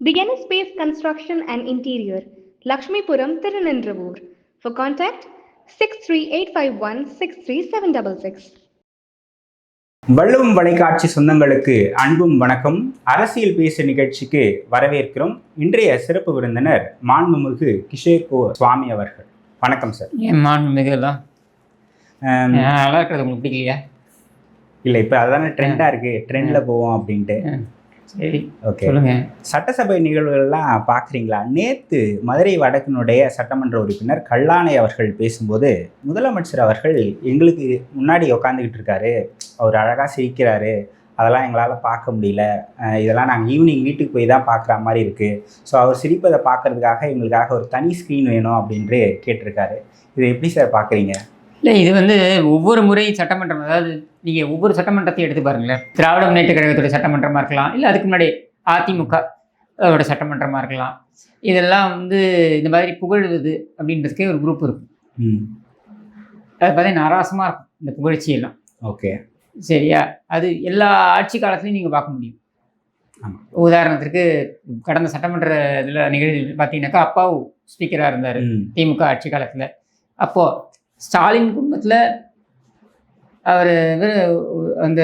The N Space Construction and Interior, Lakshmipuram, Tirunendravoor. For contact 63851 63766. வள்ளுவம் வலைக்காட்சி சொந்தங்களுக்கு அன்பும் வணக்கம். அரசியல் பேசு நிகழ்ச்சிக்கு வரவேற்கிறோம். இன்றைய சிறப்பு விருந்தினர் மாண்புமிகு கிஷோர் சுவாமி அவர்கள். வணக்கம் சார். ஏன் மாண்புமிகுலாம் நல்லா இருக்கிறது உங்களுக்கு பிடிக்கலையா? இல்லை, இப்போ அதான ட்ரெண்டாக இருக்குது, ட்ரெண்டில் போவோம் அப்படின்ட்டு. சரி, ஓகே, சொல்லுங்க. சட்டசபை நிகழ்வுகள்லாம் பார்க்குறீங்களா? நேற்று மதுரை வடக்கினுடைய சட்டமன்ற உறுப்பினர் கல்லானை அவர்கள் பேசும்போது முதலமைச்சர் அவர்கள் எங்களுக்கு முன்னாடி உட்காந்துக்கிட்டு இருக்காரு, அவர் அழகாக சிரிக்கிறாரு, அதெல்லாம் எங்களால் பார்க்க முடியல, இதெல்லாம் நாங்கள் ஈவினிங் வீட்டுக்கு போய் தான் பார்க்குற மாதிரி இருக்குது, ஸோ அவர் சிரிப்பதை பார்க்குறதுக்காக எங்களுக்காக ஒரு தனி ஸ்க்ரீன் வேணும் அப்படின்ட்டு கேட்டிருக்காரு. இதை எப்படி சார் பார்க்குறீங்க? இல்லை, இது ஒவ்வொரு முறை சட்டமன்றம், அதாவது நீங்கள் ஒவ்வொரு சட்டமன்றத்தையும் எடுத்து பாருங்களேன். திராவிட முன்னேற்ற கழகத்துடைய சட்டமன்றமாக இருக்கலாம், இல்லை அதுக்கு முன்னாடி அதிமுக அதோட சட்டமன்றமாக இருக்கலாம். இதெல்லாம் இந்த மாதிரி புகழ்வது அப்படின்றதுக்கே ஒரு குரூப் இருக்கும். அது பார்த்தீங்கன்னா நாராசமாக இருக்கும் இந்த புகழ்ச்சியெல்லாம். ஓகே, சரியா? அது எல்லா ஆட்சி காலத்துலையும் நீங்கள் பார்க்க முடியும். உதாரணத்திற்கு கடந்த சட்டமன்ற இதில் நிகழ்ச்சி பார்த்தீங்கன்னாக்கா அப்பாவு ஸ்பீக்கராக இருந்தார் திமுக ஆட்சி காலத்தில். அப்போது ஸ்டாலின் குடும்பத்தில் அவர் அந்த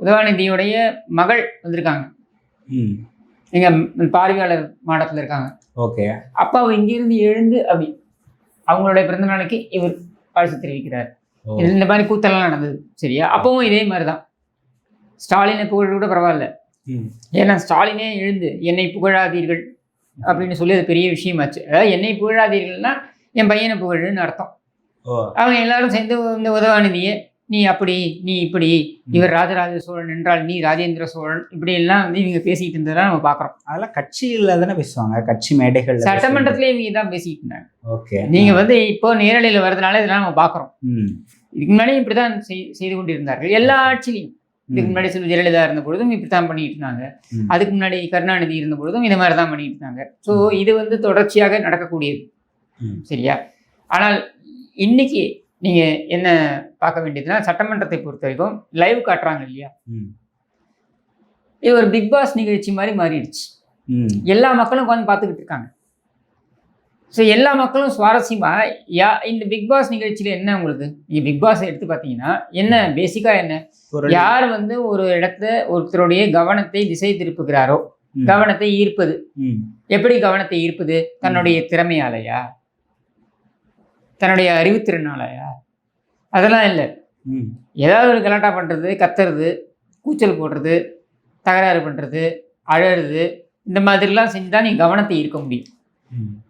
உதயநிதியுடைய மகள் வந்திருக்காங்க, எங்கள் பார்வையாளர் மாடத்தில் இருக்காங்க. ஓகே, அப்பாவை இங்கிருந்து எழுந்து அப்படி அவங்களுடைய பிறந்த நாளைக்கு இவர் வாழ்த்து தெரிவிக்கிறார். இந்த மாதிரி கூத்தெல்லாம் நடந்தது. சரியா? அப்பவும் இதே மாதிரி தான். ஸ்டாலினை புகழ கூட பரவாயில்ல, ஏன்னா ஸ்டாலினே எழுந்து என்னை புகழாதீர்கள் அப்படின்னு சொல்லி அது பெரிய விஷயமாச்சு. அதாவது என்னை புகழாதீர்கள்னா என் பையனை புகழுன்னு அர்த்தம். அவங்க எல்லாரும் சேர்ந்து இந்த உதயநிதியை நீ அப்படி நீ இப்படி, இவர் ராஜராஜ சோழன் என்றால் நீ ராஜேந்திர சோழன், இப்படி எல்லாம் இவங்க பேசிக்கிட்டு இருந்ததெல்லாம் நம்ம பார்க்குறோம். அதெல்லாம் கட்சியில் தானே பேசுவாங்க, கட்சி மேடைகள், சட்டமன்றத்திலே இவங்க தான் பேசிக்கிட்டு இருந்தாங்க. ஓகே, நீங்கள் இப்போ நேரலையில் வர்றதுனால இதெல்லாம் நம்ம பார்க்குறோம். இதுக்கு முன்னாடி இப்படி தான் செய்து கொண்டு இருந்தார்கள் எல்லா ஆட்சியிலையும். இதுக்கு முன்னாடி ஜெயலலிதா இருந்த பொழுதும் இப்படி தான் பண்ணிட்டு இருந்தாங்க. அதுக்கு முன்னாடி கருணாநிதி இருந்த பொழுதும் இந்த மாதிரி தான் பண்ணிட்டு இருந்தாங்க. ஸோ இது தொடர்ச்சியாக நடக்கக்கூடியது. சரியா? ஆனால் இன்னைக்கு நீங்கள் என்ன பார்க்க வேண்டியதுன்னா, சட்டமன்றத்தை பொறுத்த வரைக்கும் லைவ் காட்டுறாங்க இல்லையா? இது ஒரு பிக் பாஸ் நிகழ்ச்சி மாதிரி மாறிடுச்சு. எல்லா மக்களும் உட்காந்து பார்த்துக்கிட்டு இருக்காங்க. ஸோ எல்லா மக்களும் சுவாரஸ்யமாக இந்த பிக் பாஸ் நிகழ்ச்சியில் என்ன உங்களுக்கு, நீங்கள் பிக் பாஸ் எடுத்து பார்த்தீங்கன்னா என்ன பேசிக்காக என்ன, யார் ஒரு இடத்த ஒருத்தருடைய கவனத்தை திசை திருப்புகிறாரோ, கவனத்தை ஈர்ப்பது. எப்படி கவனத்தை ஈர்ப்பது? தன்னுடைய திறமையாலையா, தன்னுடைய அறிவுத்திறனாலையா? அதெல்லாம் இல்லை. ஏதாவது ஒரு கலாட்டா பண்ணுறது, கத்துறது, கூச்சல் போடுறது, தகராறு பண்ணுறது, அழறது, இந்த மாதிரிலாம் செஞ்சுதான் நீங்கள் கவனத்தை ஈர்க்க முடியும்.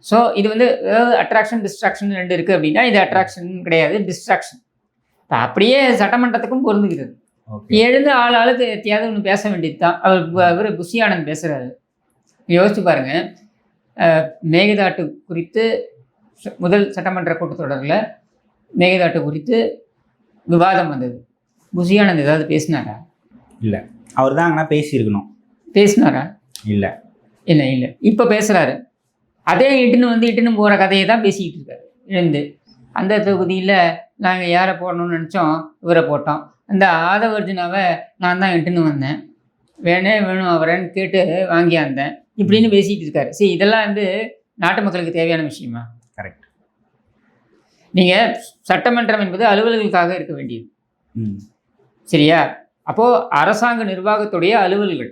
ஸோ இது அதாவது அட்ராக்ஷன் டிஸ்ட்ராக்ஷன் ரெண்டு இருக்குது அப்படின்னா, இது அட்ராக்ஷன் கிடையாது, டிஸ்ட்ராக்ஷன். இப்போ அப்படியே சட்டமன்றத்துக்கும் பொருந்துகிறது. எழுந்து ஆளுக்கு எத்தையாவது ஒன்று பேச வேண்டியது தான். அவர் புஷி ஆனந்த் பேசுகிறாரு. யோசிச்சு பாருங்கள், மேகதாட்டு குறித்து முதல் சட்டமன்ற கூட்டத்தொடரில் மேகதாட்டு குறித்து விவாதம் வந்தது. புஷி ஆனந்த் ஏதாவது பேசினாரா? இல்லை. அவர் தான் அங்கே பேசியிருக்கணும். பேசினாரா? இல்லை. இல்லை இல்லை இப்போ பேசுகிறாரு. அதே இட்டுன்னு போகிற கதையை தான் பேசிக்கிட்டு இருக்காரு. எழுந்து அந்த தொகுதியில் நாங்கள் யாரை போடணும்னு நினச்சோம், இவரை போட்டோம். அந்த ஆதவர்ஜுனாவை நான் தான் இட்டுன்னு வந்தேன், வேணும் அவரேன்னு கேட்டு வாங்கியாந்தேன், இப்படின்னு பேசிக்கிட்டு இருக்காரு. சரி, இதெல்லாம் நாட்டு மக்களுக்கு தேவையான விஷயமா? கரெக்ட். நீங்கள் சட்டமன்றம் என்பது அலுவல்களுக்காக இருக்க வேண்டியது. சரியா? அப்போது அரசாங்க நிர்வாகத்துடைய அலுவல்கள்.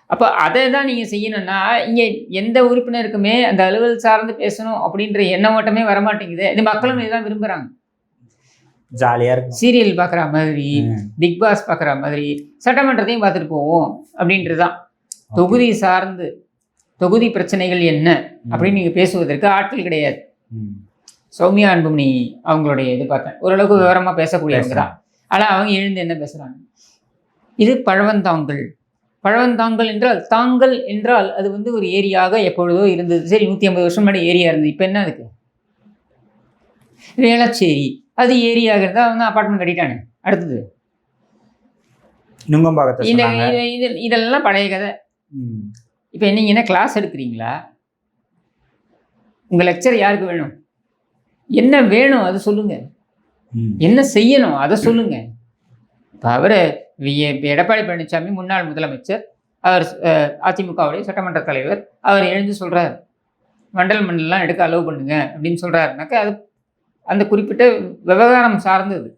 அப்போ அதை தான் நீங்கள் செய்யணும்னா, இங்கே எந்த உறுப்பினருக்குமே அந்த அலுவல் சார்ந்து பேசணும் அப்படின்ற எண்ண ஓட்டமே வரமாட்டேங்குது. இது மக்களும் இதுதான் விரும்புகிறாங்க. ஜாலியாக இருக்கும். சீரியல் பார்க்குற மாதிரி, பிக் பாஸ் பார்க்குற மாதிரி சட்டமன்றத்தையும் பார்த்துட்டு போவோம் அப்படின்றது தான். தொகுதி சார்ந்து தொகுதி பிரச்சனைகள் என்ன அப்படின்னு நீங்கள் பேசுவதற்கு ஆட்கள் கிடையாது. சௌமியா அன்புமணி அவங்களுடைய இது பார்த்தேன், ஓரளவுக்கு விவரமாக பேசக்கூடியவங்க தான். ஆனால் அவங்க எழுந்து என்ன பேசுகிறாங்க, இது பழவந்தாங்கல். பழவந்தாங்கல் என்றால், தாங்கல் என்றால் அது ஒரு ஏரியாக எப்பொழுதோ இருந்தது. சரி, 150 வருஷம் முன்னாடி ஏரியா இருந்தது. இப்போ என்ன அதுக்கு? வேளச்சேரி அது ஏரியாக இருந்தால் அவன் அப்பார்ட்மெண்ட் கட்டிட்டானே. அடுத்தது இதெல்லாம் பழைய கதை. இப்போ நீங்கள் என்ன கிளாஸ் எடுக்கிறீங்களா? உங்கள் லெக்சர் யாருக்கு வேணும்? என்ன வேணும் அதை சொல்லுங்க, என்ன செய்யணும் அதை சொல்லுங்க. இப்போ அவர் எடப்பாடி பழனிசாமி முன்னாள் முதலமைச்சர், அவர் அதிமுகவுடைய சட்டமன்ற தலைவர் அவர் எழுந்து சொல்கிறார், வண்டல் மண்ணெல்லாம் எடுக்க அலோவ் பண்ணுங்க அப்படின்னு சொல்கிறாருனாக்கா அது அந்த குறிப்பிட்ட விவகாரம் சார்ந்தது.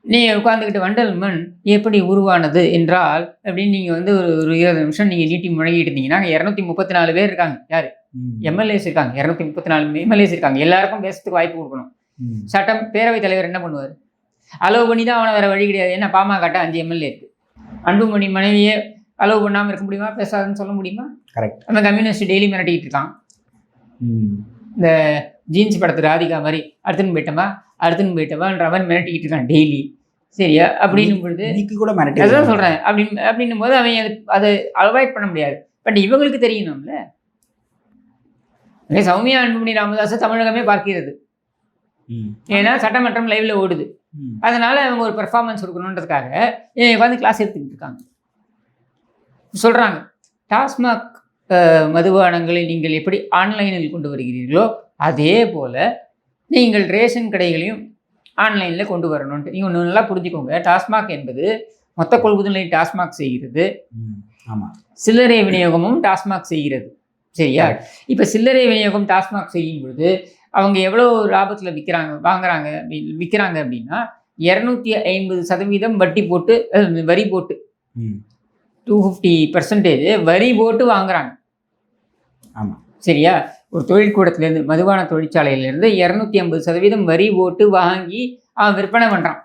நீங்கள் உட்காந்துக்கிட்டு வண்டல் மண் எப்படி உருவானது என்றால் அப்படின்னு நீங்கள் வந்து ஒரு 20 நிமிஷம் நீங்கள் நீட்டி முழங்கிட்டு இருந்தீங்கன்னா 234 பேர் இருக்காங்க. யார்? எம்எல்ஏஸ் இருக்காங்க. 234 எம்எல்ஏஸ் இருக்காங்க. எல்லாருக்கும் பேசுறதுக்கு வாய்ப்பு கொடுக்கணும். சட்டம் பேரவைத் தலைவர் என்ன பண்ணுவார்? அலோவ் பண்ணி தான் அவனை வேறு வழி கிடையாது. ஏன்னா பாமக 5 எம்எல்ஏ இருக்குது. அன்புமணி மனைவியே அலோவ் பண்ணாமல் இருக்க முடியுமா? பேசாதுன்னு சொல்ல முடியுமா? கரெக்ட். நம்ம கம்யூனிஸ்ட் டெய்லி மிரட்டிக்கிட்டு இருக்கான். இந்த ஜீன்ஸ் படத்து ராதிகா மாதிரி அடுத்துன்னு போயிட்டவான்ற மாதிரி மிரட்டிக்கிட்டு இருக்கான் டெய்லி. சரியா? அப்படின்னும் பொழுது கூட மிரட்டி அதான் சொல்கிறேன். அப்படின்னும் போது அவன் அதை அவாய்ட் பண்ண முடியாது. பட் இவங்களுக்கு தெரியணும்ல. சௌமியா அன்புமணி ராமதாஸ் தமிழகமே பார்க்கிறது. ஏன்னா சட்டமன்றம் லைவ்ல ஓடுது. அதனால அவங்க ஒரு பெர்ஃபார்மன்ஸ் கொடுக்கணுன்றதுக்காக உட்காந்து கிளாஸ் எடுத்துக்கிட்டு இருக்காங்க. சொல்கிறாங்க, டாஸ்மாக் மதுபானங்களை நீங்கள் எப்படி ஆன்லைனில் கொண்டு வருகிறீர்களோ அதே போல் நீங்கள் ரேஷன் கடைகளையும் ஆன்லைனில் கொண்டு வரணும்ன்ட்டு. நீங்கள் ஒன்று நல்லா புரிஞ்சுக்கோங்க. டாஸ்மாக் என்பது மொத்த கொள்முதலை டாஸ்மாக் செய்கிறது. ஆமாம். சில்லறை விநியோகமும் டாஸ்மாக் செய்கிறது. சரியா? இப்போ சில்லறை விநியோகம் டாஸ்மாக் செய்யும் பொழுது அவங்க எவ்வளோ லாபத்தில் விற்கிறாங்க அப்படின்னா 250% வரி போட்டு 250% வரி போட்டு வாங்குறாங்க. ஆமாம். சரியா? ஒரு தொழிற்கூடத்துலேருந்து மதுபான தொழிற்சாலையிலேருந்து 250% வரி போட்டு வாங்கி அவன் விற்பனை பண்ணுறான்.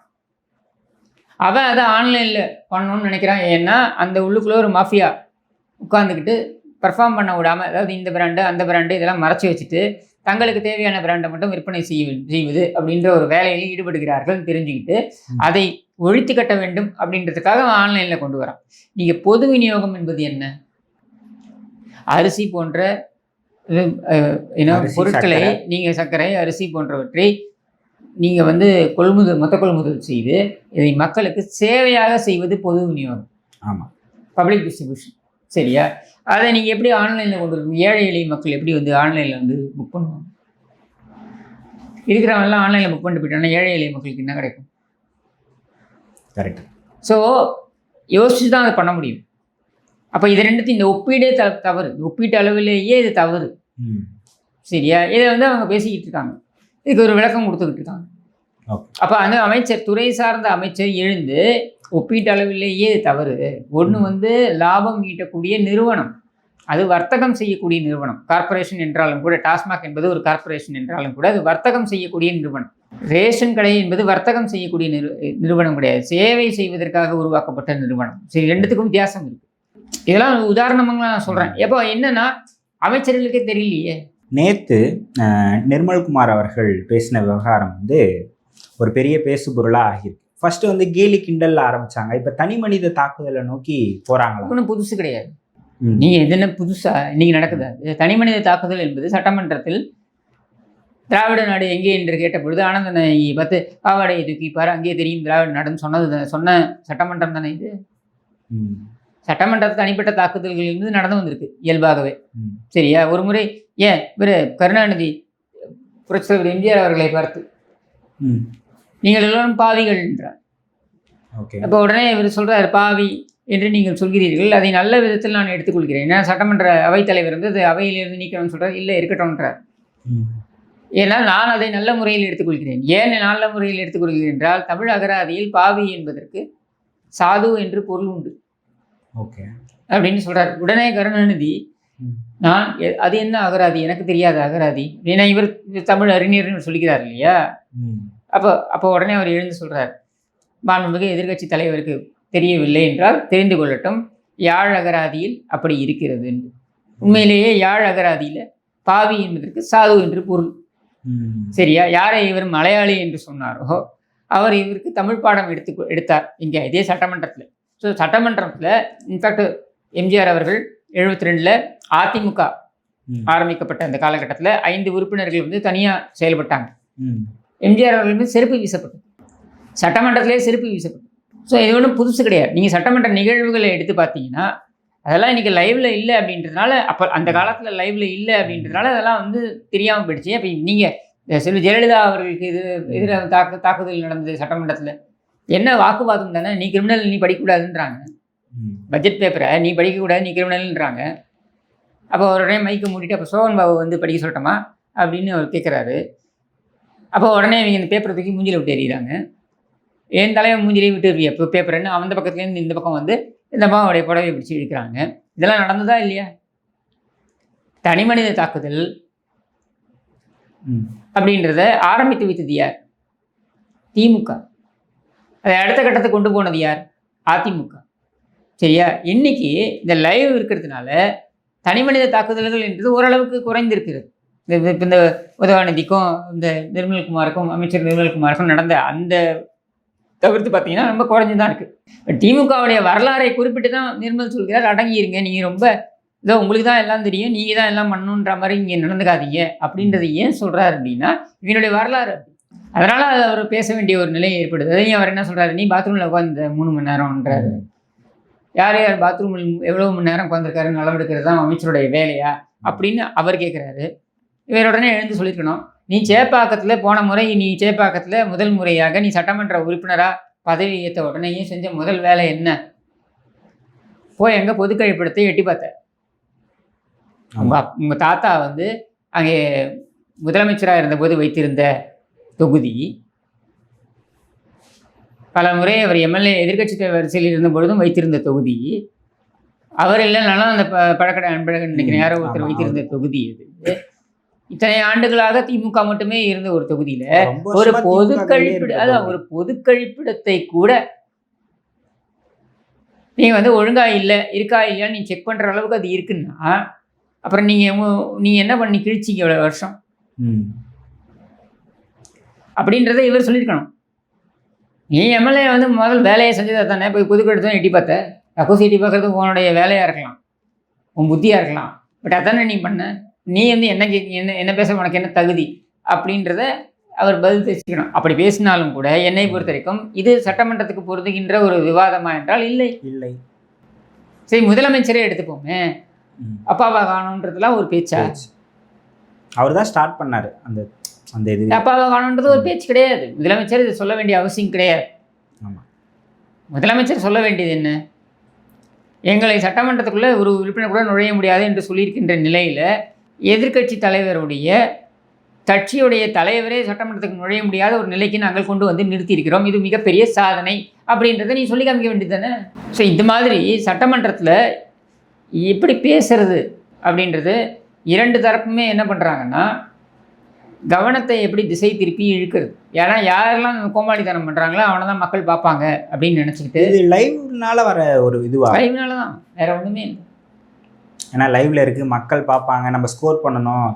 அவன் அதை ஆன்லைனில் பண்ணணும்னு நினைக்கிறான். ஏன்னா அந்த உள்ளுக்குள்ளே ஒரு மாஃபியா உட்காந்துக்கிட்டு பர்ஃபார்ம் பண்ண விடாமல், அதாவது இந்த பிராண்டு அந்த பிராண்டு இதெல்லாம் மறைச்சி வச்சுட்டு தங்களுக்கு தேவையான பிராண்டை மட்டும் விற்பனை செய்வது அப்படின்ற ஒரு வேலையில் ஈடுபடுகிறார்கள் தெரிஞ்சுக்கிட்டு அதை ஒழித்து கட்ட வேண்டும் அப்படின்றதுக்காக அவன் ஆன்லைனில் கொண்டு வரான். நீங்கள் பொது விநியோகம் என்பது என்ன? அரிசி போன்ற பொருட்களை நீங்கள் சர்க்கரை அரிசி போன்றவற்றை நீங்கள் வந்து மொத்த கொள்முதல் செய்து இதை மக்களுக்கு சேவையாக செய்வது பொது விநியோகம். ஆமாம், பப்ளிக் டிஸ்ட்ரிபியூஷன். சரியா? அதை நீங்கள் எப்படி ஆன்லைனில் கொண்டு வரணும்? ஏழை எளிய மக்கள் எப்படி வந்து ஆன்லைனில் வந்து புக் பண்ணுவாங்க? இருக்கிறவங்கலாம் ஆன்லைனில் புக் பண்ணிட்டு போயிட்டாங்கன்னா ஏழை எளிய மக்களுக்கு என்ன கிடைக்கும்? கரெக்ட். ஸோ யோசிச்சு தான் அதை பண்ண முடியும். அப்போ இது ரெண்டுத்தையும் இந்த ஒப்பீடே தவறு. இந்த ஒப்பீட்டு அளவிலேயே இது தவறு. சரியா? இதை வந்து அவங்க பேசிக்கிட்டு இருக்காங்க. இதுக்கு ஒரு விளக்கம் கொடுத்துக்கிட்டு இருக்காங்க. அப்போ அந்த அமைச்சர், துறை சார்ந்த அமைச்சர் எழுந்து ஒப்பீட்டு அளவிலேயே தவறு. ஒன்று வந்து லாபம் ஈட்டக்கூடிய நிறுவனம், அது வர்த்தகம் செய்யக்கூடிய நிறுவனம். கார்பரேஷன் என்றாலும் கூட, டாஸ்மாக் என்பது ஒரு கார்பரேஷன் என்றாலும் கூட அது வர்த்தகம் செய்யக்கூடிய நிறுவனம். ரேஷன் கடை என்பது வர்த்தகம் செய்யக்கூடிய நிறுவனம் கிடையாது, சேவை செய்வதற்காக உருவாக்கப்பட்ட நிறுவனம். சரி, ரெண்டுத்துக்கும் வித்தியாசம் இருக்கு. இதெல்லாம் உதாரணமாக நான் சொல்கிறேன். எப்போ என்னன்னா அமைச்சர்களுக்கே தெரியலையே. நேற்று நிர்மல்குமார் அவர்கள் பேசின விவகாரம் வந்து ஒரு பெரிய பேசு பொருளாக ஆகியிருக்கு. ஃபர்ஸ்ட் வந்து கேலி கிண்டல் ஆரம்பிச்சாங்க, இப்போ தனி மனித தாக்குதலை நோக்கி போறாங்களா? ஒன்றும் புதுசு கிடையாது. நீங்க இது என்ன புதுசா இன்னைக்கு நடக்குது? தனி மனித தாக்குதல் என்பது சட்டமன்றத்தில் திராவிட நாடு எங்கே என்று கேட்ட பொழுது ஆனந்தனை பார்த்து பாவாடையை தூக்கிப்பாரு அங்கேயே தெரியும் திராவிட நாடுன்னு சொன்ன சட்டமன்றம் தானே இது. சட்டமன்றத்தில் தனிப்பட்ட தாக்குதல்கள் இருந்து நடந்து வந்திருக்கு இயல்பாகவே. சரியா? ஒரு முறை ஏன் இவர் கருணாநிதி புரட்சித்தலைவர் எம்ஜிஆர் அவர்களை பார்த்து நீங்கள் எல்லோரும் பாவிகள் என்றார். அப்போ உடனே இவர் சொல்றாரு, பாவி என்று நீங்கள் சொல்கிறீர்கள், அதை நல்ல விதத்தில் நான் எடுத்துக்கொள்கிறேன். ஏன்னா சட்டமன்ற அவைத்தலைவர் வந்து அது அவையிலிருந்து நீக்கணும்னு சொல்றாரு. இல்லை, இருக்கட்டும்ன்றார். ஏன்னா நான் அதை நல்ல முறையில் எடுத்துக்கொள்கிறேன். ஏன் நல்ல முறையில் எடுத்துக்கொள்கிறேன் என்றால் தமிழ் அகராதியில் பாவி என்பதற்கு சாது என்று பொருள் உண்டு அப்படின்னு சொல்றார். உடனே கருணாநிதி, நான் அது என்ன அகராதி, எனக்கு தெரியாத அகராதி. ஏன்னா இவர் தமிழ் அறிஞர்னு சொல்லிக்கிறார் இல்லையா? அப்போ உடனே அவர் எழுந்து சொல்றார், மாண்புமிகு எதிர்கட்சி தலைவருக்கு தெரியவில்லை என்றால் தெரிந்து கொள்ளட்டும், யாழ் அகராதியில் அப்படி இருக்கிறது என்று. உண்மையிலேயே யாழ் அகராதியில் பாவி என்பதற்கு சாது என்று பொருள். சரியா? யாரை இவர் மலையாளி என்று சொன்னாரோ அவர் இவருக்கு தமிழ் பாடம் எடுத்தார் இங்கே இதே சட்டமன்றத்தில். ஸோ சட்டமன்றத்தில் இன்ஃபேக்ட் எம்ஜிஆர் அவர்கள் 72 அதிமுக ஆரம்பிக்கப்பட்ட அந்த காலகட்டத்தில் 5 உறுப்பினர்கள் வந்து தனியாக செயல்பட்டாங்க. எம்ஜிஆர் அவர்கள் வந்து செருப்பு வீசப்பட்டது, சட்டமன்றத்திலே செருப்பு வீசப்பட்டது. ஸோ இது ஒன்றும் புதுசு கிடையாது. நீங்கள் சட்டமன்ற நிகழ்வுகளை எடுத்து பார்த்தீங்கன்னா அதெல்லாம் இன்றைக்கி லைவில் இல்லை அப்படின்றதுனால, அப்போ அந்த காலத்தில் லைவில் இல்லை அப்படின்றதுனால அதெல்லாம் வந்து தெரியாமல் போயிடுச்சு. அப்போ நீங்கள் செல்வி ஜெயலலிதா அவர்களுக்கு எதிராக தாக்குதல் நடந்தது சட்டமன்றத்தில், என்ன வாக்குவாதம் தானே, நீ கிரிமினல், நீ படிக்கக்கூடாதுன்றாங்க. பட்ஜெட் பேப்பரை நீ படிக்கக்கூடாது, நீ கிரிமினல்ன்றாங்க. அப்போ உடனே மைக்கை மூடிட்டு அப்போ சோகன் பாபு வந்து படிக்க சொல்லட்டோமா அப்படின்னு அவர் கேட்குறாரு. அப்போ உடனே இவங்க இந்த பேப்பரை தூக்கி மூஞ்சில் விட்டு எறிகிறாங்க. என் தலைவன் மூஞ்சிலே விட்டு எறிய இப்போ பேப்பர்னு அந்த பக்கத்துலேருந்து இந்த பக்கம் வந்து இந்த பக்கம் அவருடைய புடவை பிடிச்சி இழுக்கிறாங்க. இதெல்லாம் நடந்ததா இல்லையா? தனிமனித தாக்குதல் அப்படின்றத ஆரம்பித்து வைத்தது யார்? திமுக. அதை அடுத்த கட்டத்தை கொண்டு போனது யார்? அதிமுக. சரியா? இன்னைக்கு இந்த லைவ் இருக்கிறதுனால தனிமனித தாக்குதல்கள் என்றது ஓரளவுக்கு குறைந்திருக்கிறது. இந்த உதயநிதிக்கும் இந்த நிர்மல்குமாருக்கும் அமைச்சர் நிர்மல்குமாருக்கும் நடந்த அந்த தவிர்த்து பார்த்தீங்கன்னா ரொம்ப குறைஞ்சி தான் இருக்குது. திமுகவுடைய வரலாறை குறிப்பிட்டு தான் நிர்மல் சொல்கிறார், அடங்கியிருங்க, நீங்கள் ரொம்ப இதோ உங்களுக்கு தான் எல்லாம் தெரியும், நீங்கள் தான் எல்லாம் பண்ணணுன்ற மாதிரி இங்கே நடந்துக்காதீங்க அப்படின்றத ஏன் சொல்கிறார் அப்படின்னா இவனுடைய வரலாறு. அதனால் அது அவர் பேச வேண்டிய ஒரு நிலை ஏற்படுது. அதையும் அவர் என்ன சொல்கிறாரு, நீ பாத்ரூமில் உட்காந்து 3 மணி நேரம்ன்றாரு. யார் யார் பாத்ரூமில் எவ்வளோ மணி நேரம் உட்காந்துருக்காருன்னு அளவெடுக்கிறது தான் அமைச்சருடைய வேலையா அப்படின்னு அவர் கேட்குறாரு. இவர் உடனே எழுந்து சொல்லியிருக்கணும், நீ சேப்பாக்கத்தில் போன முறை நீ சேப்பாக்கத்தில் முதல் முறையாக நீ சட்டமன்ற உறுப்பினராக பதவி ஏற்ற உடனேயே செஞ்ச முதல் வேலை என்ன? போய் எங்கே பொது கழிப்பிடத்தை எட்டி பார்த்த. உங்கள் தாத்தா வந்து அங்கே முதலமைச்சராக இருந்தபோது வைத்திருந்த தொகுதி, பல முறை அவர் எம்எல்ஏ எதிர்கட்சி வரிசையில் இருந்த பொழுதும் வைத்திருந்த தொகுதி, அவர் இல்லைனாலும் அந்த பழக்கடை அன்பழகன் நினைக்கிறேன் யாரோ ஒருத்தர் வைத்திருந்த தொகுதி. இது இத்தனை ஆண்டுகளாக திமுக மட்டுமே இருந்த ஒரு தொகுதியில ஒரு பொது கழிப்பிடத்தை கூட நீங்க வந்து ஒழுங்கா இல்லை இருக்கா இல்லையான்னு நீ செக் பண்ற அளவுக்கு அது இருக்குன்னா அப்புறம் நீங்க என்ன பண்ணி கிழிச்சிங்க எவ்வளவு வருஷம் அப்படின்றத இவர் சொல்லியிருக்கணும். நீ எம்எல்ஏ வந்து முதல் வேலையை செஞ்சதை தானே போய் பொது கழிப்பிடம் எட்டி பார்த்த. அக்கோசி எட்டி பார்க்கறது உன்னுடைய வேலையா இருக்கலாம், உன் புத்தியா இருக்கலாம், பட் அதானே நீ பண்ண. நீ வந்து என்ன பேச உனக்கு என்ன தகுதி அப்படின்றத அவர் பதில் தெரிஞ்சுக்கணும். அப்படி பேசினாலும் கூட என்னை பொறுத்த வரைக்கும் இது சட்டமன்றத்துக்கு பொருந்துகின்ற ஒரு விவாதமா என்றால் இல்லை. சரி, முதலமைச்சரே எடுத்துப்போமே, அப்பாவா காணுன்றதுலாம் ஒரு பேச்சா? அவர் தான் ஸ்டார்ட் பண்ணாரு அந்த இது. அப்பாவா காணுன்றது ஒரு பேச்சு கிடையாது. முதலமைச்சர் இதை சொல்ல வேண்டிய அவசியம் கிடையாது. முதலமைச்சர் சொல்ல வேண்டியது என்ன, எங்களை சட்டமன்றத்துக்குள்ளே ஒரு உறுப்பினர் கூட நுழைய முடியாது என்று சொல்லியிருக்கின்ற நிலையில் எதிர்கட்சி தலைவருடைய கட்சியுடைய தலைவரே சட்டமன்றத்துக்கு நுழைய முடியாத ஒரு நிலைக்கு நாங்கள் கொண்டு வந்து நிறுத்தியிருக்கிறோம், இது மிகப்பெரிய சாதனை அப்படின்றத நீ சொல்லி காமிக்க வேண்டியது தானே. ஸோ இந்த மாதிரி சட்டமன்றத்தில் எப்படி பேசுறது அப்படின்றது இரண்டு தரப்புமே என்ன பண்ணுறாங்கன்னா கவனத்தை எப்படி திசை திருப்பி இழுக்கிறது. ஏன்னா யாரெல்லாம் கோமாளித்தனம் பண்ணுறாங்களோ அவனை தான் மக்கள் பார்ப்பாங்க அப்படின்னு நினச்சிக்கிட்டு. இது லைவ்னால வர ஒரு இதுவா? லைவ்னால தான், வேற ஒன்றுமே இல்லை. ஏன்னா லைவ்ல இருக்கு, மக்கள் பார்ப்பாங்க, நம்ம ஸ்கோர் பண்ணணும்.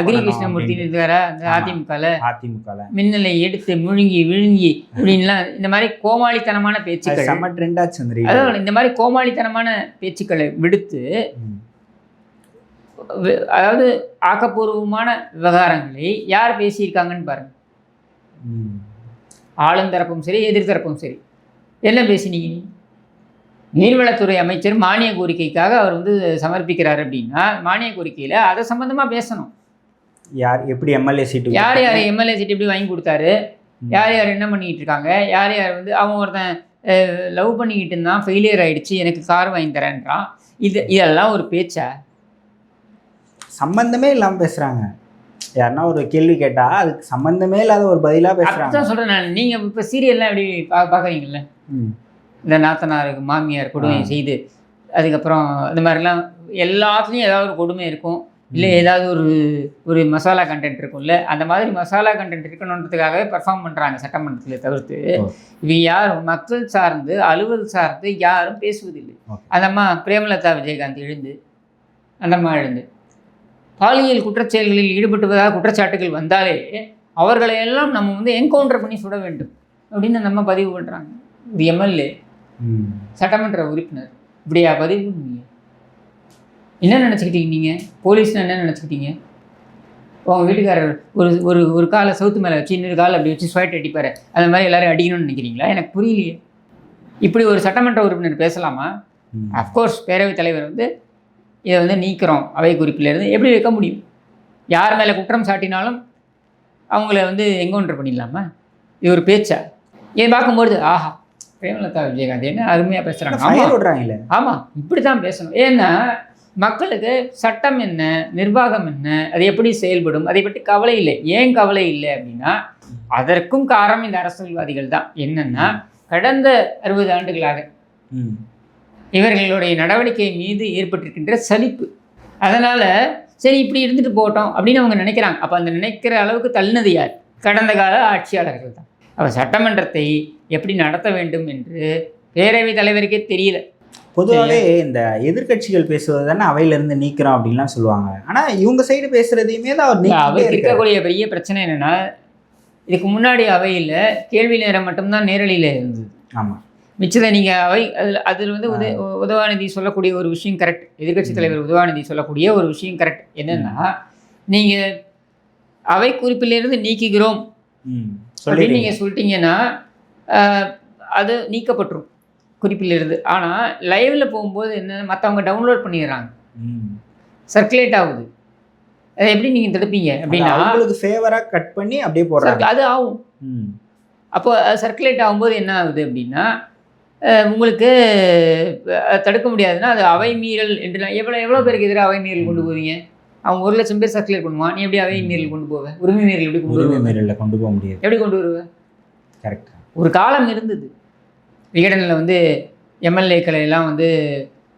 அக்ரி கிருஷ்ணமூர்த்தி இருக்கார அதிமுக மின்னலை எடுத்து முழுங்கி விழுங்கி இப்படின்லாம் இந்த மாதிரி கோமாளித்தனமான பேச்சுக்கள் செம்ம ட்ரெண்ட் ஆச்சு. அதாவது இந்த மாதிரி கோமாளித்தனமான பேச்சுக்களை விடுத்து, அதாவது ஆக்கப்பூர்வமான விவகாரங்களை யார் பேசியிருக்காங்கன்னு பாருங்க. ஆளும் தரப்பும் சரி எதிர்த்தரப்பும் சரி. என்ன பேசினீங்க? நீர்வளத்துறை அமைச்சர் மானிய கோரிக்கைக்காக அவர் வந்து சமர்ப்பிக்கிறார் அப்படின்னா மானிய கோரிக்கையில் அதை சம்மந்தமாக பேசணும். யார் எப்படி எம்எல்ஏ சீட்டு, யார் எம்எல்ஏ சீட்டு எப்படி வாங்கி கொடுத்தாரு, யார் என்ன பண்ணிக்கிட்டு இருக்காங்க, யார் வந்து அவன் ஒருத்தன் லவ் பண்ணிக்கிட்டு இருந்தான், ஃபெயிலியர் ஆகிடுச்சு, எனக்கு கார் வாங்கி தரேன்றான். இதெல்லாம் ஒரு பேச்சா? சம்பந்தமே இல்லாமல் பேசுகிறாங்க. யாருன்னா ஒரு கேள்வி கேட்டால் அதுக்கு சம்பந்தமே இல்லாத ஒரு பதிலாக பேசுகிறாங்க. அதுதான் சொல்கிறேன் நான். நீங்கள் இப்போ சீரியல்லாம் எப்படி பார்க்குறீங்கல்ல, இந்த நாத்தனாருக்கு மாமியார் கொடுமை செய்து அதுக்கப்புறம் இந்த மாதிரிலாம் எல்லாத்துலேயும் ஏதாவது ஒரு கொடுமை இருக்கும், இல்லை ஏதாவது ஒரு மசாலா கண்டென்ட் இருக்கும்ல, அந்த மாதிரி மசாலா கண்டென்ட் இருக்கணுன்றதுக்காகவே பர்ஃபார்ம் பண்ணுறாங்க சட்டமன்றத்தில். தவிர்த்து இவங்க யாரும் மக்கள் சார்ந்து அலுவல் சார்ந்து யாரும் பேசுவதில்லை. அந்த அம்மா பிரேமலதா விஜயகாந்த் எழுந்து, அந்த அம்மா எழுந்து பாலியல் குற்றச்செயல்களில் ஈடுபட்டுவதாக குற்றச்சாட்டுகள் வந்தாலே அவர்களை எல்லாம் நம்ம வந்து என்கவுண்டர் பண்ணி சுட வேண்டும் அப்படின்னு நம்ம பதிவு பண்ணுறாங்க. இது எம்எல்ஏ சட்டமன்ற உறுப்பினர் இப்படியா பதிவு பண்ணுவீங்க? என்ன நினச்சிக்கிட்டீங்க நீங்கள்? போலீஸ்னால் என்ன நினச்சிக்கிட்டீங்க? உங்கள் வீட்டுக்காரர் ஒரு காலை சவுத்து மேலே வச்சு இன்னொரு காலை அப்படி வச்சு ஸ்வைட் அடிப்பார், அந்த மாதிரி எல்லோரும் அடிக்கணும்னு நினைக்கிறீங்களா? எனக்கு புரியலையே. இப்படி ஒரு சட்டமன்ற உறுப்பினர் பேசலாமா? அஃப்கோர்ஸ் பேரவைத் தலைவர் வந்து இதை வந்து நீக்கிறோம் அவை குறிப்பிலேருந்து எப்படி வைக்க முடியும்? யார் மேலே குற்றம் சாட்டினாலும் அவங்கள வந்து என்கவுண்டர் பண்ணிடலாமா? இது ஒரு பேச்சா? ஏன் பார்க்கும்பொழுது ஆஹா பிரேமலதா விஜயகாந்த் என்ன அருமையாக பேசுகிறாங்க. ஃபயர் விடுறாங்களே. ஆமாம், இப்படி தான் பேசணும். ஏன்னா மக்களுக்கு சட்டம் என்ன, நிர்வாகம் என்ன, அது எப்படி செயல்படும், அதை பற்றி கவலை இல்லை. ஏன் கவலை இல்லை அப்படின்னா அதற்கும் காரணம் இந்த அரசியல்வாதிகள் தான். என்னன்னா கடந்த 60 ஆண்டுகளாக இவர்களுடைய நடவடிக்கை மீது ஏற்பட்டிருக்கின்ற சலிப்பு. அதனால் சரி இப்படி இருந்துட்டு போட்டோம் அப்படின்னு அவங்க நினைக்கிறாங்க. அப்போ அந்த நினைக்கிற அளவுக்கு தள்ளினது யார்? கடந்த கால ஆட்சியாளர்கள் தான். அப்போ சட்டமன்றத்தை எப்படி நடத்த வேண்டும் என்று பேரவைத் தலைவருக்கே தெரியல. பொதுவாகவே இந்த எதிர்கட்சிகள் பேசுவது தானே அவையிலேருந்து நீக்கிறோம் அப்படின்லாம் சொல்லுவாங்க. ஆனால் இவங்க சைடு பேசுகிறதையுமே தான் அவர் இருக்கக்கூடிய பெரிய பிரச்சனை என்னென்னா, இதுக்கு முன்னாடி அவையில் கேள்வி நேரம் மட்டும்தான் நேரலையில் இருந்தது. ஆமாம், மிச்சதை நீங்கள் அவை அதில் வந்து உதவாநிதி சொல்லக்கூடிய ஒரு விஷயம் கரெக்ட். எதிர்கட்சி தலைவர் உதவாநிதி சொல்லக்கூடிய ஒரு விஷயம் கரெக்ட். என்னென்னா, நீங்கள் அவை குறிப்பிலிருந்து நீக்குகிறோம் அப்படின்னு நீங்கள் சொல்லிட்டீங்கன்னா அது நீக்கப்பட்டுரும் குறிப்பிலிருந்து. ஆனால் லைவில் போகும்போது என்ன, மற்றவங்க டவுன்லோட் பண்ணிடுறாங்க, சர்க்குலேட் ஆகுது. அதை எப்படி நீங்கள் தடுப்பீங்க அப்படின்னா உங்களுக்கு ஃபேவராக கட் பண்ணி அப்படியே போடுறாங்க, அது ஆகும். அப்போ சர்க்குலேட் ஆகும்போது என்ன ஆகுது அப்படின்னா உங்களுக்கு தடுக்க முடியாதுன்னா அது அவை மீறல் என்று. எவ்வளோ பேருக்கு எதிராக அவை மீறல் கொண்டு போவீங்க? அவன் 1 லட்சம் பேர் சர்க்குலேட் பண்ணுவான், நீ எப்படி அவை மீறல் கொண்டு போவேன்? உரிமை மீறல் எப்படி கொண்டு வருவேன்? மீறலில் கொண்டு போக முடியாது. எப்படி கொண்டு வருவேன்? கரெக்ட். ஒரு காலம் இருந்தது, விகடனில் வந்து எம்எல்ஏக்களை எல்லாம் வந்து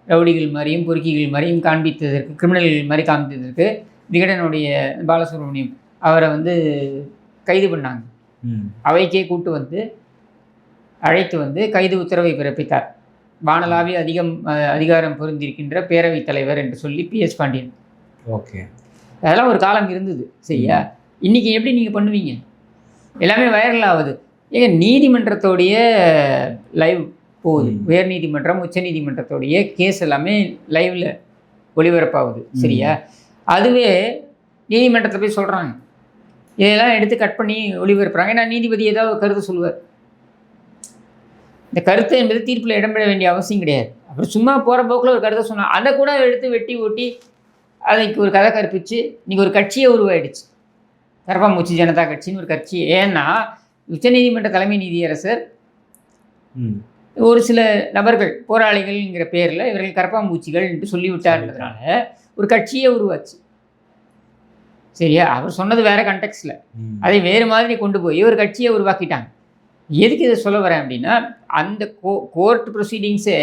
ரவுடிகள் மாதிரியும் பொறுக்கிகள் மாதிரியும் காண்பித்ததற்கு, கிரிமினல்கள் மாதிரி காண்பித்ததற்கு விகடனுடைய பாலசுப்ரமணியம் அவரை வந்து கைது பண்ணாங்க. அவைக்கே கூட்டு வந்து அழைத்து வந்து கைது உத்தரவை பிறப்பித்தார். வானலாவி அதிகாரம் பொருந்திருக்கின்ற பேரவைத் தலைவர் என்று சொல்லி PS பாண்டியன். ஓகே, அதெல்லாம் ஒரு காலம் இருந்தது. சரியா? இன்றைக்கி எப்படி நீங்கள் பண்ணுவீங்க? எல்லாமே வைரல் ஆகுது. ஏங்க நீதிமன்றத்தோடைய லைவ் போகுது, உயர் நீதிமன்றம் உச்ச நீதிமன்றத்தோடைய கேஸ் எல்லாமே லைவில் ஒளிபரப்பாகுது. சரியா? அதுவே நீதிமன்றத்தில் போய் சொல்கிறாங்க, இதெல்லாம் எடுத்து கட் பண்ணி ஒளிபரப்புறாங்க. ஏன்னா நீதிபதி ஏதாவது கருத்து சொல்லுவார். இந்த கருத்து என்பது தீர்ப்பில் இடம்பெற வேண்டிய அவசியம் கிடையாது. அப்புறம் சும்மா போகிற போக்கில் ஒரு கருத்தை சொன்னால் அதை கூட எடுத்து வெட்டி ஒட்டி அதுக்கு ஒரு கதை கற்பிச்சு இன்றைக்கி ஒரு கட்சியே உருவாயிடுச்சு, கரப்பாம்பூச்சி ஜனதா கட்சின்னு ஒரு கட்சி. ஏன்னா உச்சநீதிமன்ற தலைமை நீதியரசர் ஒரு சில நபர்கள் போராளிகள்ங்கிற பேரில் இவர்கள் கரப்பாம்பூச்சிகள் என்று சொல்லிவிட்டார்ன்றதுனால ஒரு கட்சியே உருவாச்சு. சரியா? அவர் சொன்னது வேறு கண்டெக்ஸ்டில், அதை வேறு மாதிரி கொண்டு போய் ஒரு கட்சியை உருவாக்கிட்டாங்க. எதுக்கு இதை சொல்ல வரேன் அப்படின்னா, அந்த கோர்ட் ப்ரொசீடிங்ஸே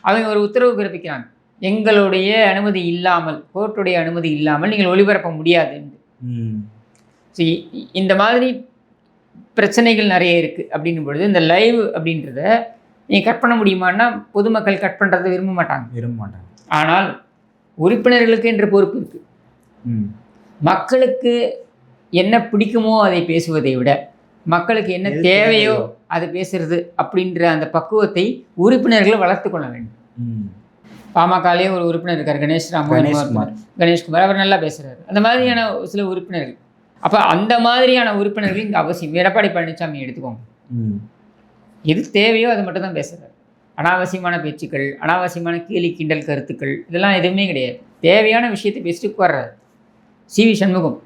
அவங்க ஒரு உத்தரவு பிறப்பிக்கிறாங்க, எங்களுடைய அனுமதி இல்லாமல், கோர்ட்டுடைய அனுமதி இல்லாமல் நீங்கள் ஒளிபரப்ப முடியாதுன்னு. சரி, இந்த மாதிரி பிரச்சனைகள் நிறைய இருக்குது. அப்படின்னும் பொழுது இந்த லைவ் அப்படின்றத நீங்கள் கட் பண்ண முடியுமான்னா பொதுமக்கள் கட் பண்ணுறதை விரும்ப மாட்டாங்க. ஆனால் உறுப்பினர்களுக்கு என்ற பொறுப்பு இருக்குது. மக்களுக்கு என்ன பிடிக்குமோ அதை பேசுவதை விட மக்களுக்கு என்ன தேவையோ அதை பேசுறது அப்படின்ற அந்த பக்குவத்தை உறுப்பினர்களை வளர்த்து கொள்ள வேண்டும். பாமகலேயே ஒரு உறுப்பினர் இருக்கார், கணேஷ்குமார். அவர் நல்லா பேசுகிறார். அந்த மாதிரியான சில உறுப்பினர்கள். அப்போ அந்த மாதிரியான உறுப்பினர்கள் இங்கே அவசியம். எடப்பாடி பழனிசாமி எடுத்துக்கோங்க, எது தேவையோ அதை மட்டும் தான் பேசுகிறார். அனாவசியமான பேச்சுக்கள், அனாவசியமான கேலி கிண்டல் கருத்துக்கள் இதெல்லாம் எதுவுமே கிடையாது. தேவையான விஷயத்தை பேசிட்டு வர்றாரு. CV சண்முகம்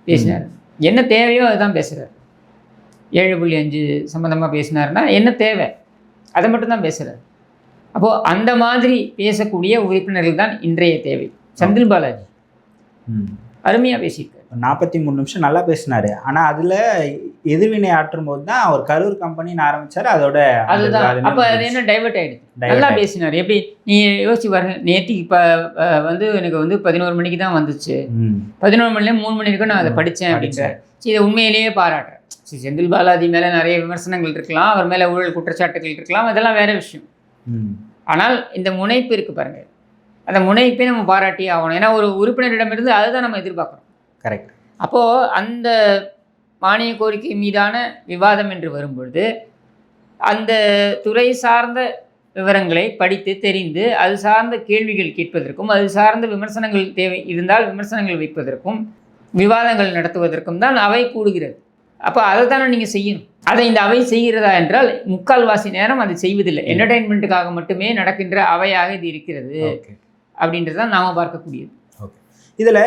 பேசினார், என்ன தேவையோ அதுதான் பேசுகிறார். 7.5 சம்மந்தமாக பேசினார்னா என்ன தேவை அதை மட்டும்தான் பேசுகிறார். அப்போது அந்த மாதிரி பேசக்கூடிய உறுப்பினர்கள் தான் இன்றைய தேவை. செந்தில் பாலாஜி அருமையாக பேசியிருக்காரு, 43 நிமிஷம் நல்லா பேசினார். ஆனால் அதில் எதிர்வினை ஆற்றும் போது தான் அவர் கரூர் கம்பெனின்னு ஆரம்பித்தார். அதுதான் அப்போ அது என்ன டைவர்ட் ஆகிடுது. நல்லா பேசினார். எப்படி நீ யோசிச்சு பாருங்க, நேற்றுக்கு இப்போ வந்து எனக்கு வந்து 11 மணிக்கு தான் வந்துச்சு, 11 மணிலேயே 3 மணி வரைக்கும் நான் அதை படித்தேன் அப்படின்றார். இதை உண்மையிலேயே பாராட்டுறேன். செந்தில் பாலாஜி மேலே நிறைய விமர்சனங்கள் இருக்கலாம், அவர் மேலே ஊழல் குற்றச்சாட்டுகள் இருக்கலாம், அதெல்லாம் வேற விஷயம். ஆனால் இந்த முனைப்பு இருக்குது பாருங்கள், அந்த முனைப்பை நம்ம பாராட்டி ஆகணும். ஏன்னா ஒரு உறுப்பினரிடமிருந்து அதுதான் நம்ம எதிர்பார்க்குறோம். கரெக்ட். அப்போது அந்த மானிய கோரிக்கை மீதான விவாதம் என்று வரும்பொழுது அந்த துறை சார்ந்த விவரங்களை படித்து தெரிந்து அது சார்ந்த கேள்விகள் கேட்பதற்கும் அது சார்ந்த விமர்சனங்கள் தேவை இருந்தால் விமர்சனங்கள் வைப்பதற்கும் விவாதங்கள் நடத்துவதற்கும் தான் அவை கூடுகிறது. அப்போ அதை தானே நீங்கள் செய்யணும். அதை இந்த அவை செய்கிறதா என்றால் முக்கால்வாசி நேரம் அதை செய்வதில்லை. என்டர்டெயின்மெண்ட்டுக்காக மட்டுமே நடக்கின்ற அவையாக இது இருக்கிறது அப்படின்றது தான் நாம் பார்க்கக்கூடியது. இதில்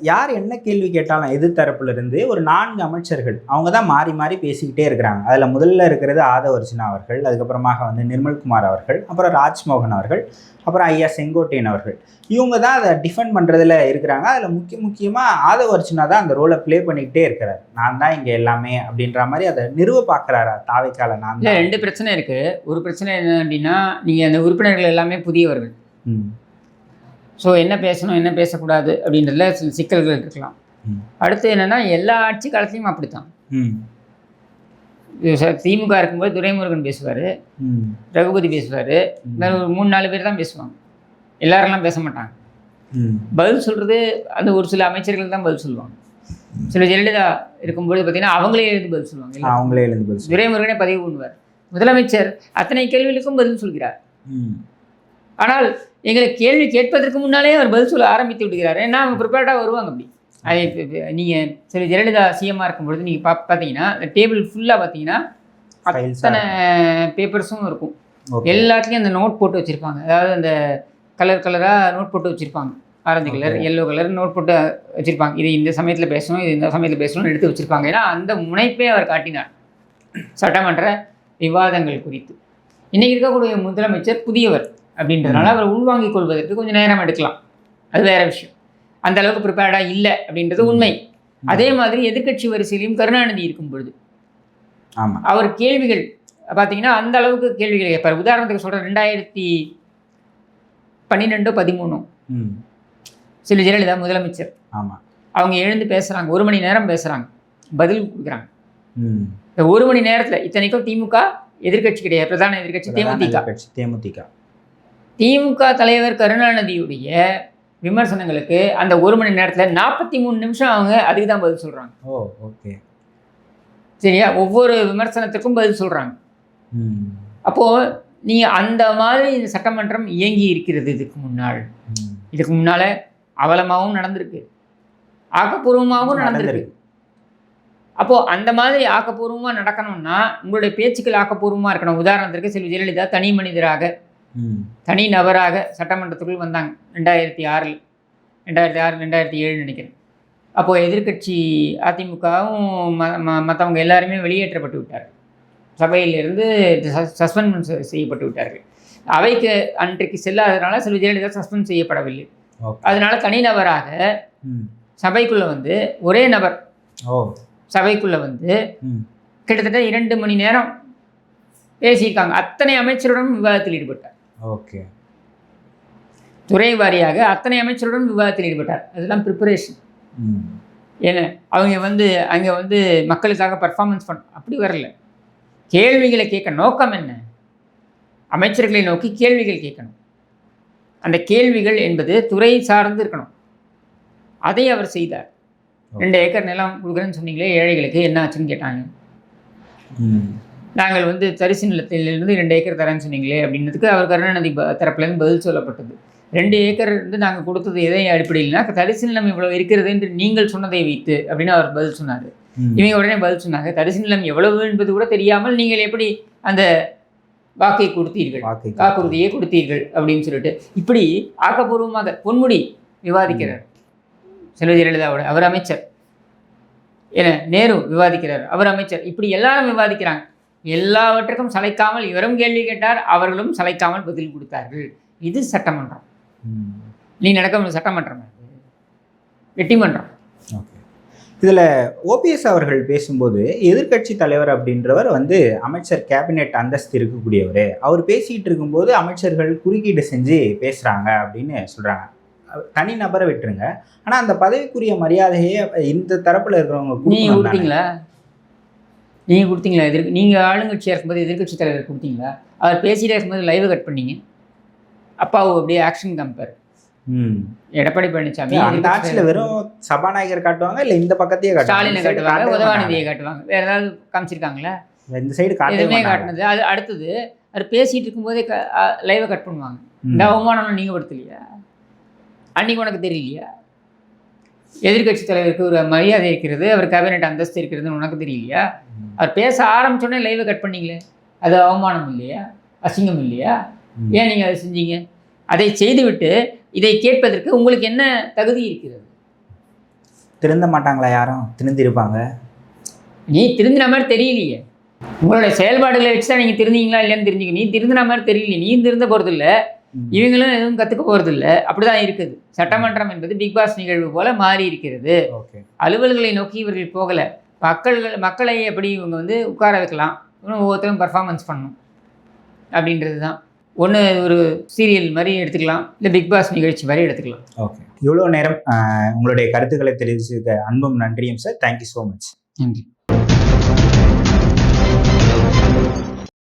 யார் என்ன கேள்வி கேட்டாலும் எதிர்த்தரப்புல இருந்து ஒரு 4 அமைச்சர்கள் அவங்க தான் மாறி மாறி பேசிக்கிட்டே இருக்கிறாங்க. அதில் முதல்ல இருக்கிறது ஆதவர்ஜுனா அவர்கள், அதுக்கப்புறமாக வந்து நிர்மல்குமார் அவர்கள், அப்புறம் ராஜ்மோகன் அவர்கள், அப்புறம் ஐயா செங்கோட்டையன் அவர்கள். இவங்க தான் அதை டிஃபெண்ட் பண்ணுறதுல இருக்கிறாங்க. அதில் முக்கியமாக ஆதவர்ஜுனா தான் அந்த ரோலை ப்ளே பண்ணிக்கிட்டே இருக்கிறார். நான் தான் இங்கே எல்லாமே அப்படின்ற மாதிரி அதை நிறுவ பார்க்குறாரா தாவைக்கால? நான் இல்லை, 2 பிரச்சனை இருக்குது. ஒரு பிரச்சனை என்ன அப்படின்னா, நீங்கள் அந்த உறுப்பினர்கள் எல்லாமே புதியவர்கள். ஸோ என்ன பேசணும் என்ன பேசக்கூடாது அப்படின்றதுல சில சிக்கல்கள் இருக்கலாம். அடுத்து என்னென்னா, எல்லா ஆட்சி காலத்துலையும் அப்படித்தான். திமுக இருக்கும்போது துரைமுருகன் பேசுவார், ரகுபதி பேசுவார், ஒரு 3-4 பேர் தான் பேசுவாங்க, எல்லாரெல்லாம் பேச மாட்டாங்க. பதில் சொல்கிறது அந்த ஒரு சில அமைச்சர்கள் தான் பதில் சொல்லுவாங்க. சில ஜெயலலிதா இருக்கும்போது பார்த்தீங்கன்னா அவங்களே எழுந்து பதில் சொல்லுவாங்க. அவங்களே எழுந்து பதில். துரைமுருகனே பதிவு பண்ணுவார். முதலமைச்சர் அத்தனை கேள்விகளுக்கும் பதில் சொல்கிறார். ஆனால் எங்களை கேள்வி கேட்பதற்கு முன்னாலே அவர் பதில் சொல்ல ஆரம்பித்து விடுகிறார். ஏன்னா அவங்க ப்ரிப்பேர்டாக வருவாங்க. அப்படி அது நீங்கள் சில ஜெயலலிதா சிஎம்மாக இருக்கும்பொழுது நீங்கள் பார்த்தீங்கன்னா அந்த டேபிள் ஃபுல்லாக பார்த்தீங்கன்னா அத்தனை பேப்பர்ஸும் இருக்கும். எல்லாத்துலேயும் அந்த நோட் போட்டு வச்சுருப்பாங்க. அதாவது அந்த கலராக நோட் போட்டு வச்சுருப்பாங்க. Orange colour, yellow colour note போட்டு வச்சுருப்பாங்க. இது இந்த சமயத்தில் பேசணும், இது இந்த சமயத்தில் பேசணும்னு எடுத்து வச்சுருப்பாங்க. ஏன்னா அந்த முனைப்பே அவர் காட்டினார் சட்டமன்ற விவாதங்கள் குறித்து. இன்றைக்கி இருக்கக்கூடிய முதலமைச்சர் புதியவர் அப்படின்றதுனால அவர் உள்வாங்கிக் கொள்வதற்கு கொஞ்சம் நேரம் எடுக்கலாம், அது வேற விஷயம். அந்த அளவுக்கு ப்ரிப்பேர்டாக இல்லை அப்படின்றது உண்மை. அதே மாதிரி எதிர்க்கட்சி வரிசையிலையும் கருணாநிதி இருக்கும் பொழுது அவர் கேள்விகள் பார்த்தீங்கன்னா அந்த அளவுக்கு கேள்விகள் கேட்பார். உதாரணத்துக்கு சொல்கிறேன், 2012-13 சில ஜெயலலிதா முதலமைச்சர் அவங்க எழுந்து பேசுகிறாங்க, 1 மணி நேரம் பேசுகிறாங்க, பதில் கொடுக்குறாங்க. இந்த 1 மணி நேரத்தில் இத்தனைக்கும் திமுக எதிர்கட்சி கிடையாது, பிரதான எதிர்கட்சி தேமுதிக. திமுக தலைவர் கருணாநிதியுடைய விமர்சனங்களுக்கு அந்த 1 மணி நேரத்தில் 43 நிமிஷம் அவங்க அதுக்கு தான் பதில் சொல்கிறாங்க. சரியா? ஒவ்வொரு விமர்சனத்துக்கும் பதில் சொல்கிறாங்க. அப்போது நீங்கள் அந்த மாதிரி இந்த சட்டமன்றம் இயங்கி இருக்கிறது. இதுக்கு முன்னால் அவலமாகவும் நடந்திருக்கு, ஆக்கப்பூர்வமாகவும் நடந்திருக்கு. அப்போது அந்த மாதிரி ஆக்கப்பூர்வமாக நடக்கணும்னா உங்களுடைய பேச்சுக்கள் ஆக்கப்பூர்வமாக இருக்கணும். உதாரணத்திற்கு செல்வி ஜெயலலிதா தனி மனிதராக தனி நபராக சட்டமன்றத்துக்குள் வந்தாங்க 2006, 2007 நினைக்கிறேன். அப்போது எதிர்கட்சி அதிமுகவும் மற்றவங்க எல்லாருமே வெளியேற்றப்பட்டு விட்டார்கள், சபையிலிருந்து சஸ்பெண்ட் செய்யப்பட்டு விட்டார்கள். அவைக்கு அன்றைக்கு செல்லாததுனால செல்வி ஜெயலலிதா சஸ்பெண்ட் செய்யப்படவில்லை. அதனால தனிநபராக சபைக்குள்ளே வந்து ஒரே நபர் சபைக்குள்ளே வந்து கிட்டத்தட்ட 2 மணி நேரம் பேசியிருக்காங்க. அத்தனை அமைச்சருடன் விவாதத்தில் ஈடுபட்டார். துறை வாரியாக அத்தனை அமைச்சருடன் விவாதத்தில் ஈடுபட்டார். அதெல்லாம் ப்ரிப்பரேஷன். ஏன்னா அவங்க வந்து அங்கே வந்து மக்களுக்காக பர்ஃபார்மன்ஸ் அப்படி வரல. கேள்விகளை கேட்க நோக்கம் என்ன? அமைச்சர்களை நோக்கி கேள்விகள் கேட்கணும். அந்த கேள்விகள் என்பது துறை சார்ந்து இருக்கணும். அதை அவர் செய்தார். 2 ஏக்கர் நிலம் கொடுக்குறேன்னு சொன்னீங்களே ஏழைகளுக்கு, என்ன ஆச்சுன்னு கேட்டாங்க. நாங்கள் வந்து தரிசு நிலத்திலிருந்து 2 ஏக்கர் தரேன்னு சொன்னீங்களே அப்படின்றதுக்கு அவர் கருணாநிதி தரப்புலேருந்து பதில் சொல்லப்பட்டது. 2 ஏக்கர் வந்து நாங்கள் கொடுத்தது எதை அடிப்படையில்னா தரிசு நிலம் இவ்வளவு இருக்கிறது என்று நீங்கள் சொன்னதை வைத்து அப்படின்னு அவர் பதில் சொன்னார். இவங்க உடனே பதில் சொன்னாங்க, தரிசு நிலம் எவ்வளவு என்பது கூட தெரியாமல் நீங்கள் எப்படி அந்த வாக்கை கொடுத்தீர்கள், வாக்குறுதியை கொடுத்தீர்கள் அப்படின்னு சொல்லிட்டு இப்படி ஆக்கப்பூர்வமாக பொன்முடி விவாதிக்கிறார். செல்வி ஜெயலலிதாவோட அவர் அமைச்சர், ஏன்னா நேரு விவாதிக்கிறார், அவர் அமைச்சர். இப்படி எல்லாரும் விவாதிக்கிறாங்க. எல்லாவற்றுக்கும் சளைக்காமல் இவரும் கேள்வி கேட்டார், அவர்களும் சளைக்காமல் பதில் கொடுத்தார்கள். இது சட்டமன்றம். நீ நடக்க சட்டமன்றம், வெட்டிமன்றம். இதில் ஓபிஎஸ் அவர்கள் பேசும்போது எதிர்கட்சி தலைவர் அப்படின்றவர் வந்து அமைச்சர் கேபினெட் அந்தஸ்து இருக்கக்கூடியவர். அவர் பேசிகிட்டு இருக்கும்போது அமைச்சர்கள் குறுக்கீடு செஞ்சு பேசுகிறாங்க அப்படின்னு சொல்கிறாங்க. தனி நபரை விட்டுருங்க, ஆனால் அந்த பதவிக்குரிய மரியாதையே இந்த தரப்பில் இருக்கிறவங்க நீங்கள் கொடுத்தீங்களா? நீங்கள் ஆளுங்கட்சியாக இருக்கும்போது எதிர்கட்சி தலைவர் கொடுத்தீங்களா? அவர் பேசிகிட்டே இருக்கும்போது லைவை கட் பண்ணீங்க. அப்பாவு அப்படியே ஆக்ஷன் காமிப்பார். எடப்பாடி பழனிசாமி அந்த ஆட்சியில் வெறும் சபாநாயகர் காட்டுவாங்க, இல்லை இந்த பக்கத்தையே ஸ்டாலினை காட்டுவாங்க, உதவாநிதியை காட்டுவாங்க. வேற ஏதாவது காமிச்சிருக்காங்களா? இந்த சைடு எதுவுமே காட்டினது. அது அடுத்தது அவர் பேசிகிட்டு இருக்கும்போதே லைவை கட் பண்ணுவாங்க. இந்த அவமானம் நீங்கள் படுத்தலையா? அன்றைக்கி உனக்கு தெரியலையா? எதிர்கட்சி தலைவருக்கு ஒரு மரியாதை இருக்கிறது, அவர் கேபினெட் அந்தஸ்து இருக்கிறதுன்னு உனக்கு தெரியலையா? அவர் பேச ஆரம்பிச்சோடனே லைவை கட் பண்ணிங்களே, அது அவமானம் இல்லையா? அசிங்கம் இல்லையா? ஏன் நீங்கள் அதை செஞ்சீங்க? அதை செய்துவிட்டு இதை கேட்பதற்கு உங்களுக்கு என்ன தகுதி இருக்கிறது? திருந்த மாட்டாங்களா? யாரும் திருந்திருப்பாங்க. நீ திருந்தின மாதிரி தெரியலையே, உங்களுடைய செயல்பாடுகளை வச்சு தான் நீங்கள் திருந்தீங்களா இல்லையான்னு தெரிஞ்சுக்க. நீ திருந்தின மாதிரி தெரியலையே, நீ திருந்த போகிறது இல்லை, இவங்களும் எதுவும் கற்றுக்க போகிறது இல்லை. அப்படிதான் இருக்குது. சட்டமன்றம் என்பது பிக் பாஸ் நிகழ்வு போல மாறி இருக்கிறது. அலுவல்களை நோக்கி இவர்கள் போகலை. மக்களை எப்படி இவங்க வந்து உட்கார வைக்கலாம், ஒவ்வொருத்தரும் பர்ஃபார்மன்ஸ் பண்ணணும் அப்படின்றது தான். ஒன்று ஒரு சீரியல் மாதிரி எடுத்துக்கலாம், இல்லை பிக் பாஸ் நிகழ்ச்சி மாதிரி எடுத்துக்கலாம். ஓகே, இவ்வளோ நேரம் உங்களுடைய கருத்துக்களை தெரிவிச்சுக்க அன்பும் நன்றியும் சார். Thank you so much. நன்றி.